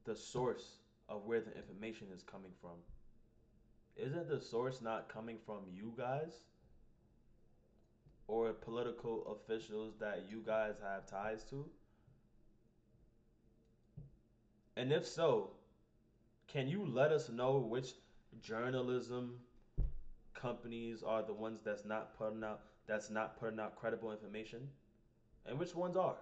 the source of where the information is coming from. Isn't the source not coming from you guys or political officials that you guys have ties to? And if so, can you let us know which journalism companies are the ones that's not putting out credible information and which ones are?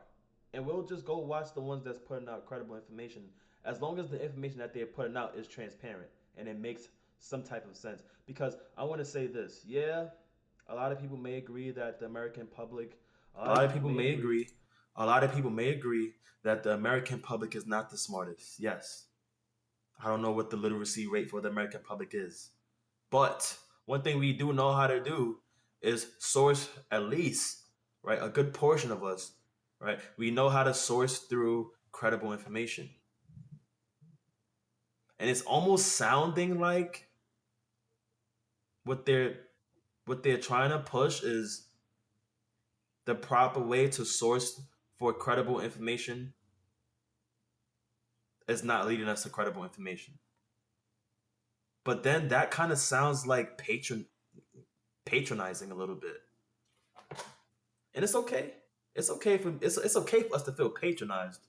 And we'll just go watch the ones that's putting out credible information as long as the information that they're putting out is transparent and it makes some type of sense. Because I want to say this, yeah, a lot of people may agree that the American public, a lot of people may agree, a lot of people may agree that the American public is not the smartest. Yes, I don't know what the literacy rate for the American public is, but one thing we do know how to do is source at least, right, a good portion of us, right? We know how to source through credible information. And it's almost sounding like what they're what they're trying to push is the proper way to source for credible information is not leading us to credible information. But then that kind of sounds like patronizing a little bit. And it's okay. It's okay for us to feel patronized.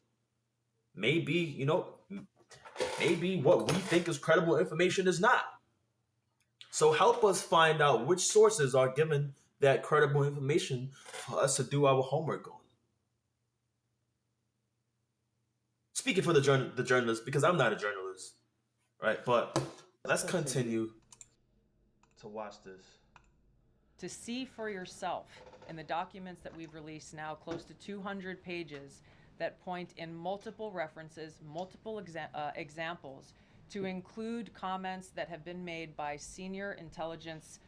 Maybe, maybe what we think is credible information is not. So help us find out which sources are given that credible information for us to do our homework on. Speaking for the journalist, because I'm not a journalist, right? But let's continue to watch this. To see for yourself in the documents that we've released now, close to 200 pages, that point in multiple references, multiple examples, to include comments that have been made by senior intelligence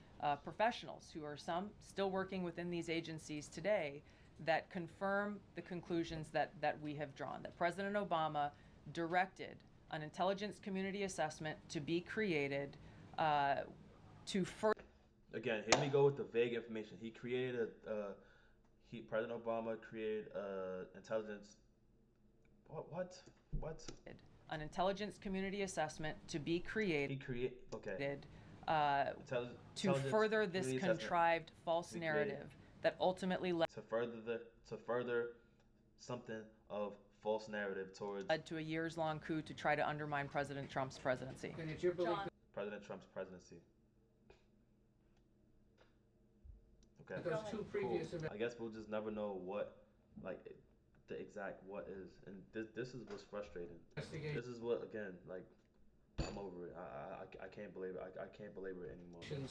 professionals who are some still working within these agencies today that confirm the conclusions that we have drawn, that President Obama directed an intelligence community assessment to be created to further. Again, here we go with the vague information. President Obama created intelligence. What? An intelligence community assessment to be created. He created. Okay. To further this contrived false narrative that ultimately led to further something of false narrative towards led to a years-long coup to try to undermine President Trump's presidency. President Trump's presidency. Okay. Those two previous cool. I guess we'll just never know what, like, the exact what is, and this is what's frustrating. This is what, again, like, I'm over it. I can't believe it. I can't belabor it anymore.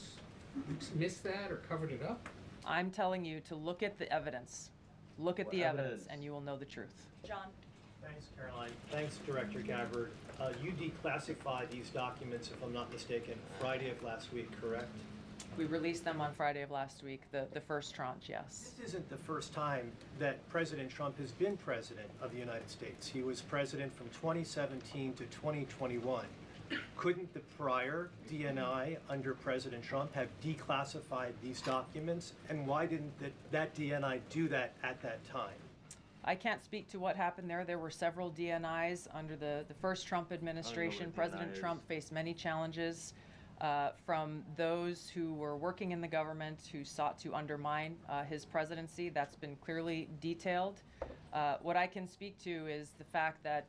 Missed that or covered it up? I'm telling you to look at the evidence. Look at the evidence, and you will know the truth. John. Thanks, Caroline. Thanks, Director Gabbard. You declassified these documents, if I'm not mistaken, Friday of last week, correct? We released them on Friday of last week, the first tranche, yes. This isn't the first time that President Trump has been president of the United States. He was president from 2017 to 2021. Couldn't the prior DNI under President Trump have declassified these documents? And why didn't that DNI do that at that time? I can't speak to what happened there. There were several DNIs under the first Trump administration. President Trump faced many challenges from those who were working in the government who sought to undermine his presidency. That's been clearly detailed. What I can speak to is the fact that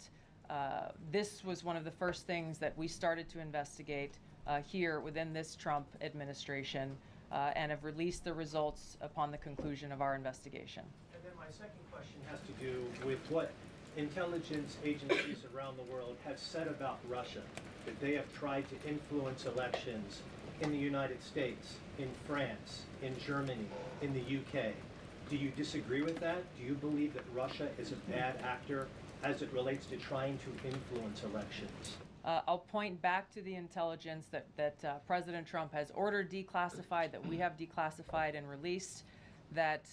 this was one of the first things that we started to investigate here within this Trump administration and have released the results upon the conclusion of our investigation. And then my second question has to do with what intelligence agencies around the world have said about Russia, that they have tried to influence elections in the United States, in France, in Germany, in the UK. Do you disagree with that? Do you believe that Russia is a bad actor as it relates to trying to influence elections? I'll point back to the intelligence that President Trump has ordered declassified, that we have declassified and released, that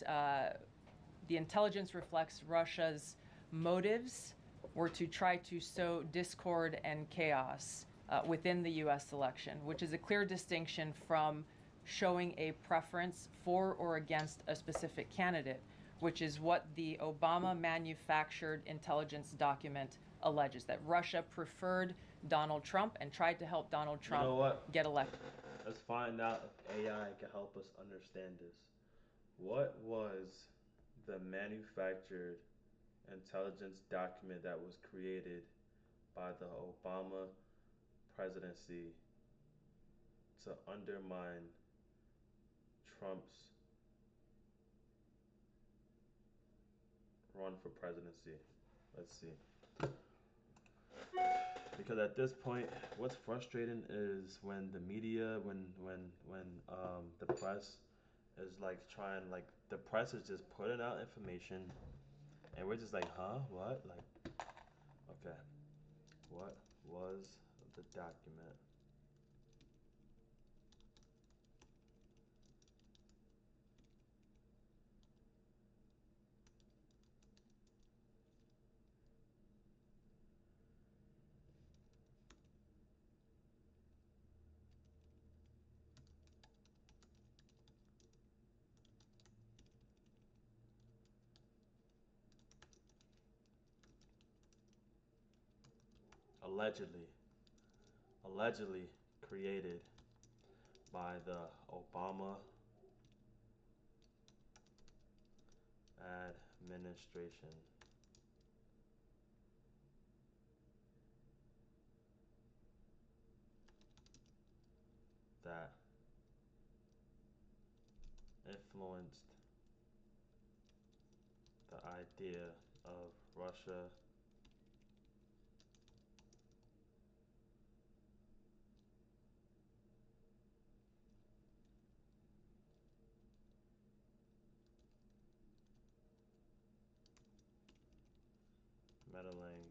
the intelligence reflects Russia's motives were to try to sow discord and chaos within the U.S. election, which is a clear distinction from showing a preference for or against a specific candidate, which is what the Obama manufactured intelligence document alleges that Russia preferred Donald Trump and tried to help Donald You know Trump what? get elected. Let's find out if AI can help us understand this. What was the manufactured intelligence document that was created by the Obama presidency to undermine Trump's run for presidency? Let's see. Because at this point, what's frustrating is when the media, when the press is like trying, like the press is just putting out information, and we're just like, huh, what? Like, okay, what was the document allegedly, allegedly created by the Obama administration that influenced the idea of Russia meddling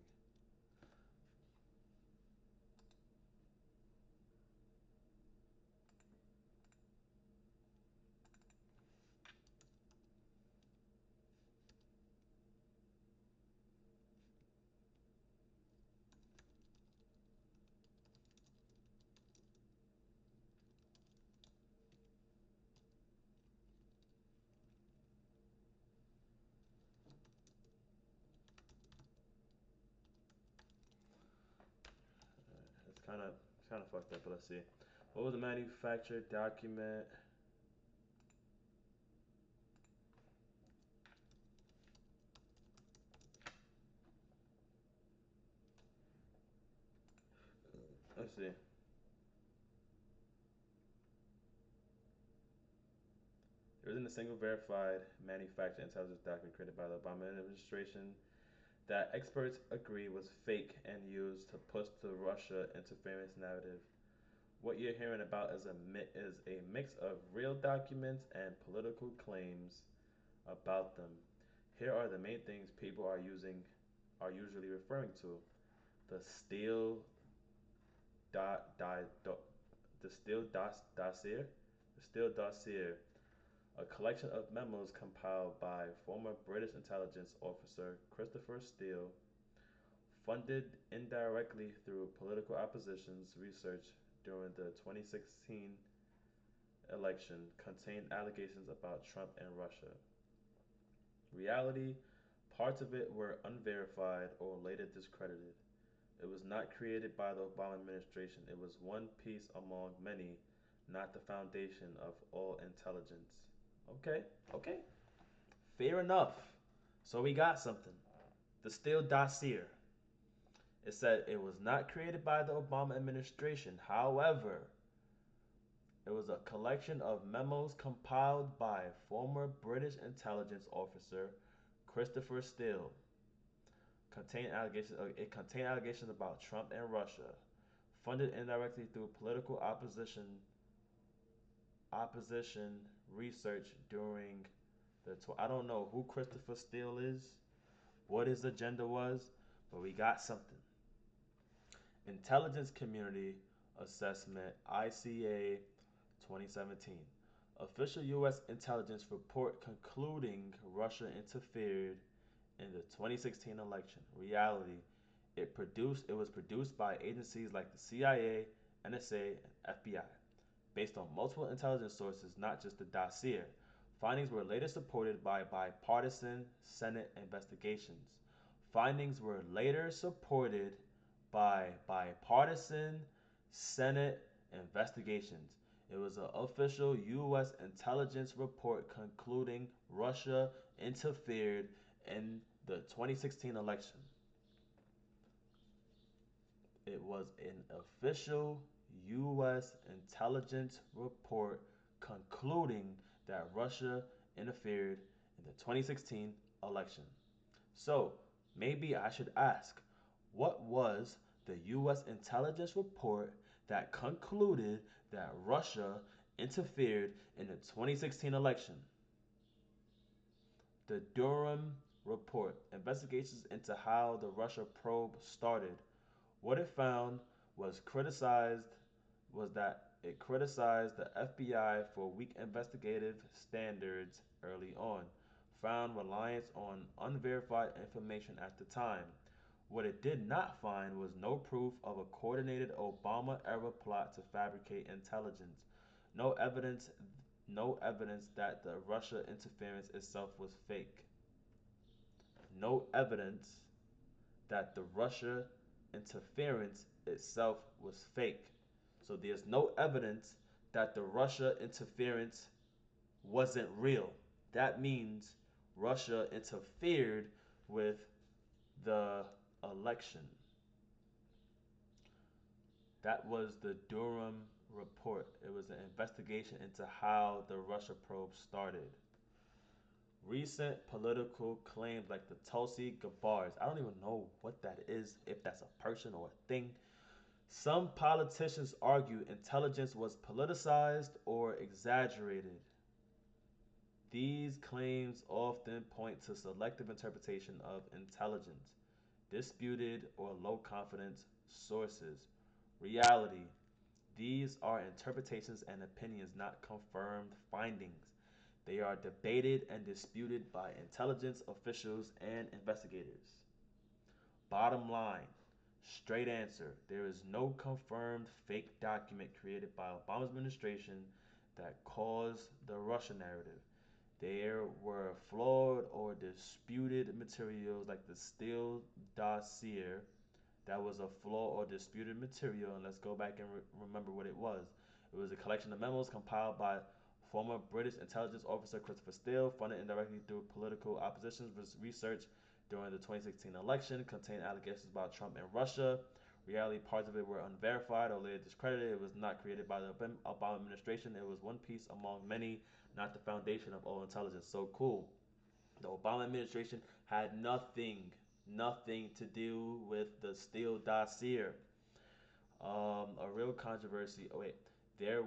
it's kind of fucked up, but let's see. What was the manufactured document? Let's see. There isn't a single verified manufactured intelligence document created by the Obama administration that experts agree was fake and used to push the Russia interference narrative. What you're hearing about is a mix of real documents and political claims about them. Here are the main things people are usually referring to: the Steele dot dot the Steele dossier, the Steele dossier, a collection of memos compiled by former British intelligence officer Christopher Steele, funded indirectly through political opposition's research during the 2016 election, contained allegations about Trump and Russia. Reality, parts of it were unverified or later discredited. It was not created by the Obama administration. It was one piece among many, not the foundation of all intelligence. Okay, okay. Fair enough. So we got something. The Steele dossier. It said it was not created by the Obama administration. However, it was a collection of memos compiled by former British intelligence officer Christopher Steele. It contained allegations about Trump and Russia, funded indirectly through political opposition research during I don't know who Christopher Steele is, what his agenda was, but we got something. Intelligence Community Assessment ICA 2017. Official U.S. intelligence report concluding Russia interfered in the 2016 election. Reality, it was produced by agencies like the CIA, NSA, and FBI, based on multiple intelligence sources, not just the dossier. Findings were later supported by bipartisan Senate investigations. Findings were later supported by bipartisan Senate investigations. It was an official U.S. intelligence report concluding Russia interfered in the 2016 election. It was an official U.S. intelligence report concluding that Russia interfered in the 2016 election. So, maybe I should ask, what was the U.S. intelligence report that concluded that Russia interfered in the 2016 election? The Durham Report, investigations into how the Russia probe started. What it found was criticized was that it criticized the FBI for weak investigative standards early on, found reliance on unverified information at the time. What it did not find was no proof of a coordinated Obama era plot to fabricate intelligence. No evidence no evidence that the Russia interference itself was fake. No evidence that the Russia interference itself was fake. So there's no evidence that the Russia interference wasn't real. That means Russia interfered with the election. That was the Durham report. It was an investigation into how the Russia probe started. Recent political claims like the Tulsi Gabbard. I don't even know what that is, if that's a person or a thing. Some politicians argue intelligence was politicized or exaggerated. These claims often point to selective interpretation of intelligence, disputed or low confidence sources. Reality. These are interpretations and opinions, not confirmed findings. They are debated and disputed by intelligence officials and investigators. Bottom line, straight answer, there is no confirmed fake document created by Obama's administration that caused the Russia narrative. There were flawed or disputed materials like the Steele dossier. That was a flaw or disputed material, and let's go back and remember what it was. It was a collection of memos compiled by former British intelligence officer Christopher Steele, funded indirectly through political opposition's research during the 2016 election, contained allegations about Trump and Russia. Reality, parts of it were unverified or later discredited. It was not created by the Obama administration. It was one piece among many, not the foundation of all intelligence. So cool. The Obama administration had nothing to do with the Steele dossier. A real controversy. Oh wait, there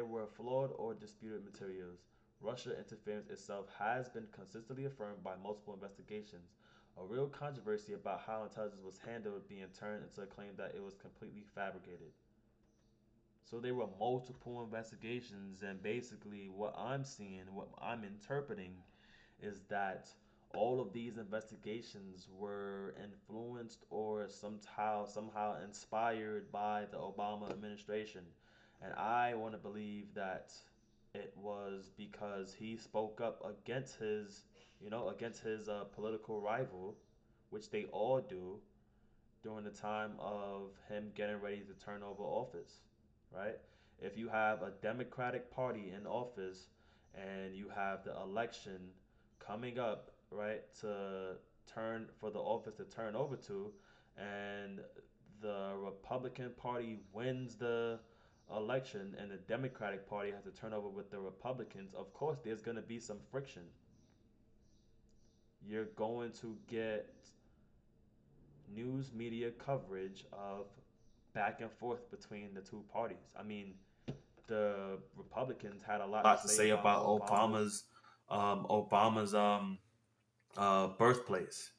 were flawed or disputed materials. Russia interference itself has been consistently affirmed by multiple investigations. A real controversy about how intelligence was handled being turned into a claim that it was completely fabricated. So there were multiple investigations, and basically, what I'm seeing, what I'm interpreting, is that all of these investigations were influenced or somehow inspired by the Obama administration. And I want to believe that it was because he spoke up against his political rival, which they all do during the time of him getting ready to turn over office, right? If you have a Democratic Party in office and you have the election coming up, right, to turn for the office to turn over to, and the Republican Party wins the election and the Democratic Party has to turn over with the Republicans, of course there's going to be some friction. You're going to get news media coverage of back and forth between the two parties. I mean, the Republicans had a lot to say about Obama's birthplace.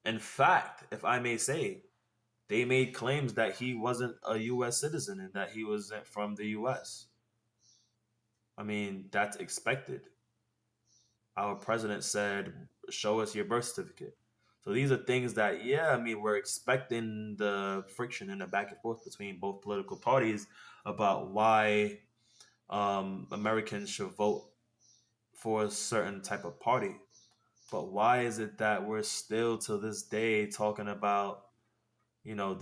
In fact, if I may say, they made claims that he wasn't a U.S. citizen and that he wasn't from the U.S. I mean, that's expected. Our president said, "Show us your birth certificate." So these are things that, yeah, I mean, we're expecting the friction and the back and forth between both political parties about why Americans should vote for a certain type of party. But why is it that we're still to this day talking about, you know,